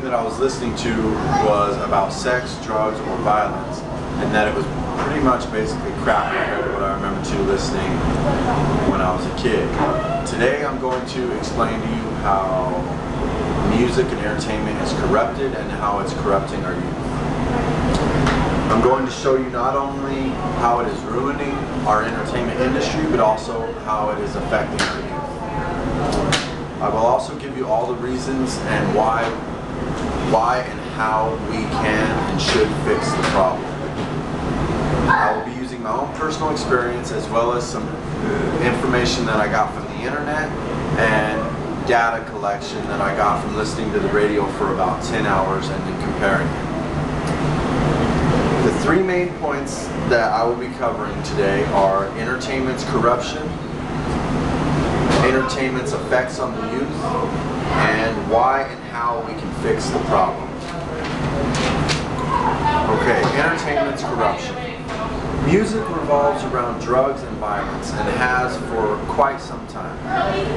that I was listening to was about sex, drugs, or violence, and that it was pretty much basically crap compared to what I remember listening when I was a kid. Today I'm going to explain to you how music and entertainment is corrupted and how it's corrupting our youth. I'm going to show you not only how it is ruining our entertainment industry, but also how it is affecting our youth. I will also give you all the reasons and why and how we can and should fix the problem. I will be using my own personal experience as well as some information that I got from the internet and data collection that I got from listening to the radio for about 10 hours and then comparing it. The three main points that I will be covering today are entertainment's corruption, entertainment's effects on the youth, and why and how we can fix the problem. Okay, entertainment's corruption. Music revolves around drugs and violence and has for quite some time.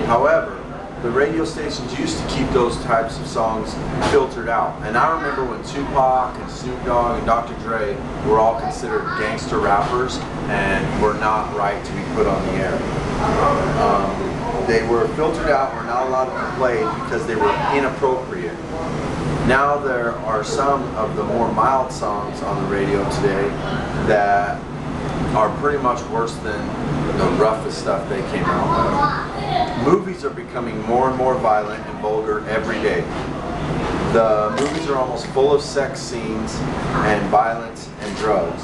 However, the radio stations used to keep those types of songs filtered out. And I remember when Tupac and Snoop Dogg and Dr. Dre were all considered gangster rappers and were not right to be put on the air. They were filtered out, were not allowed to be played because they were inappropriate. Now there are some of the more mild songs on the radio today that are pretty much worse than the roughest stuff they came out with. Movies are becoming more and more violent and vulgar every day. The movies are almost full of sex scenes and violence and drugs.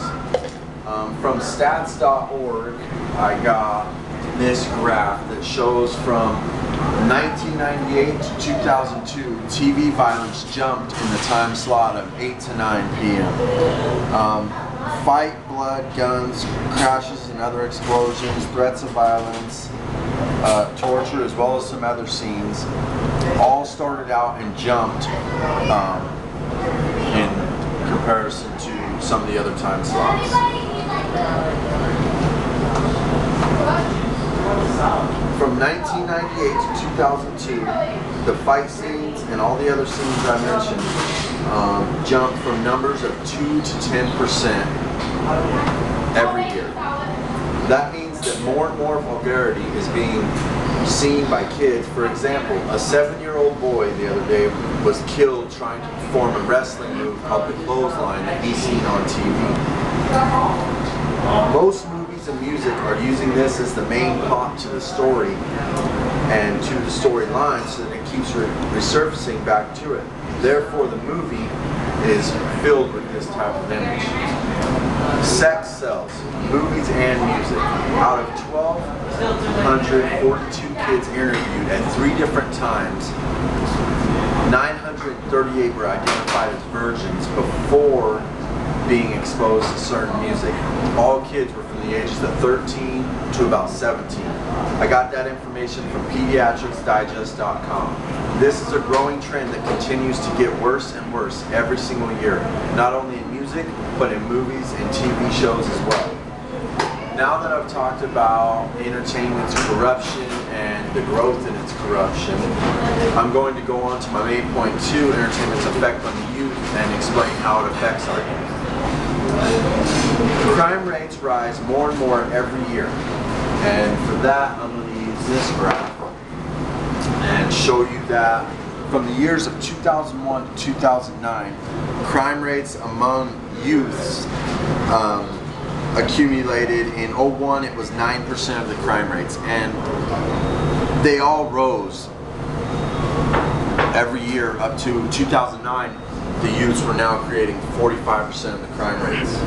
From stats.org, I got this graph that shows from 1998 to 2002, TV violence jumped in the time slot of 8 to 9 p.m. Fight, blood, guns, crashes and other explosions, threats of violence, torture, as well as some other scenes, all started out and jumped in comparison to some of the other time slots. From 1998 to 2002, the fight scenes and all the other scenes I mentioned jumped from numbers of 2 to 10% every year. That means that more and more vulgarity is being seen by kids. For example, a 7-year-old boy the other day was killed trying to perform a wrestling move called the clothesline that he's seen on TV. Most movies and music are using this as the main plot to the story and to the storyline so that it keeps resurfacing back to it. Therefore, the movie is filled with this type of image. Sex sells, movies and music. Out of 1,242 kids interviewed at 3 different times, 938 were identified as virgins before being exposed to certain music. All kids were from the ages of 13 to about 17. I got that information from pediatricsdigest.com. This is a growing trend that continues to get worse and worse every single year, not only in music, but in movies and TV shows as well. Now that I've talked about entertainment's corruption and the growth in its corruption, I'm going to go on to my main point 2, entertainment's effect on the youth, and explain how it affects our youth. Crime rates rise more and more every year, and for that I'm going to use this graph and show you that from the years of 2001 to 2009, crime rates among youths accumulated. In 2001 it was 9% of the crime rates, and they all rose every year up to 2009. The youths were now creating 45% of the crime rates.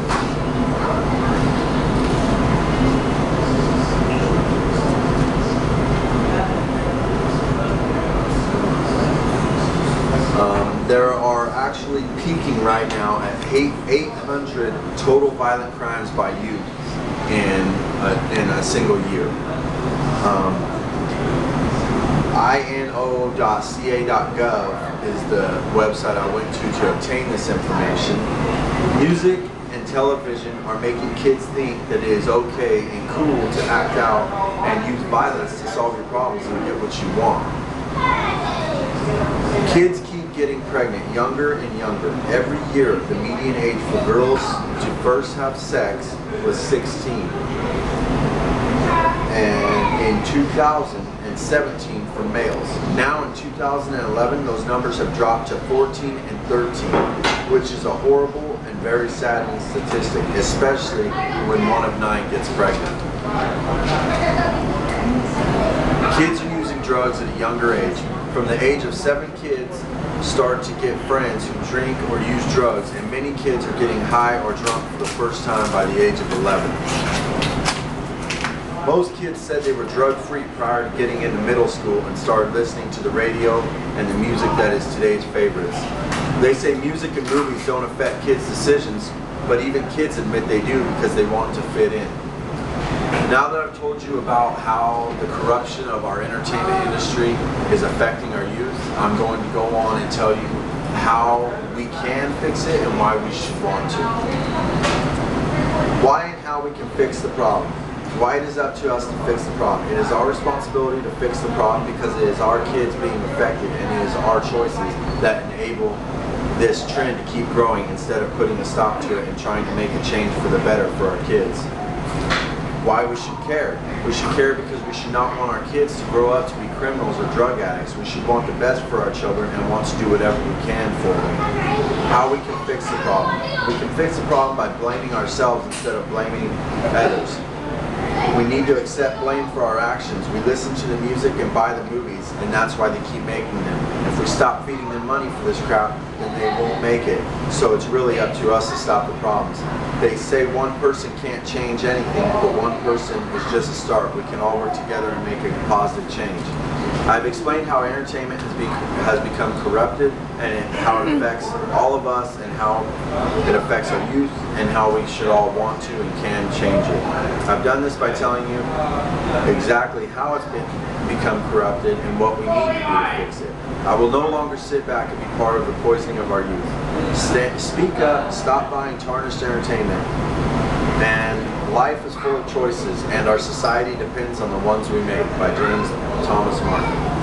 There are actually peaking right now at 800 total violent crimes by youth in a single year. INO.ca.gov is the website I went to obtain this information. Music and television are making kids think that it is okay and cool to act out and use violence to solve your problems and get what you want. Kids keep getting pregnant younger and younger. Every year, the median age for girls to first have sex was 16. And in 2017 for males. Now in 2011, those numbers have dropped to 14 and 13, which is a horrible and very saddening statistic, especially when 1 of 9 gets pregnant. Kids are using drugs at a younger age. From the age of 7, kids start to get friends who drink or use drugs, and many kids are getting high or drunk for the first time by the age of 11. Most kids said they were drug-free prior to getting into middle school and started listening to the radio and the music that is today's favorites. They say music and movies don't affect kids' decisions, but even kids admit they do because they want to fit in. Now that I've told you about how the corruption of our entertainment industry is affecting our youth, I'm going to go on and tell you how we can fix it and why we should want to. Why and how we can fix the problem. Why it is up to us to fix the problem. It is our responsibility to fix the problem because it is our kids being affected, and it is our choices that enable this trend to keep growing instead of putting a stop to it and trying to make a change for the better for our kids. Why we should care. We should care because we should not want our kids to grow up to be criminals or drug addicts. We should want the best for our children and want to do whatever we can for them. How we can fix the problem. We can fix the problem by blaming ourselves instead of blaming others. We need to accept blame for our actions. We listen to the music and buy the movies, and that's why they keep making them. If we stop feeding them money for this crap, then they won't make it. So it's really up to us to stop the problems. They say one person can't change anything, but one person is just a start. We can all work together and make a positive change. I've explained how entertainment has become corrupted and how it affects all of us and how it affects our youth and how we should all want to and can change it. I've done this by telling you exactly how it's become corrupted and what we need to do to fix it. I will no longer sit back and be part of the poisoning of our youth. Speak up, stop buying tarnished entertainment. And life is full of choices, and our society depends on the ones we make, by James Thomas Martin.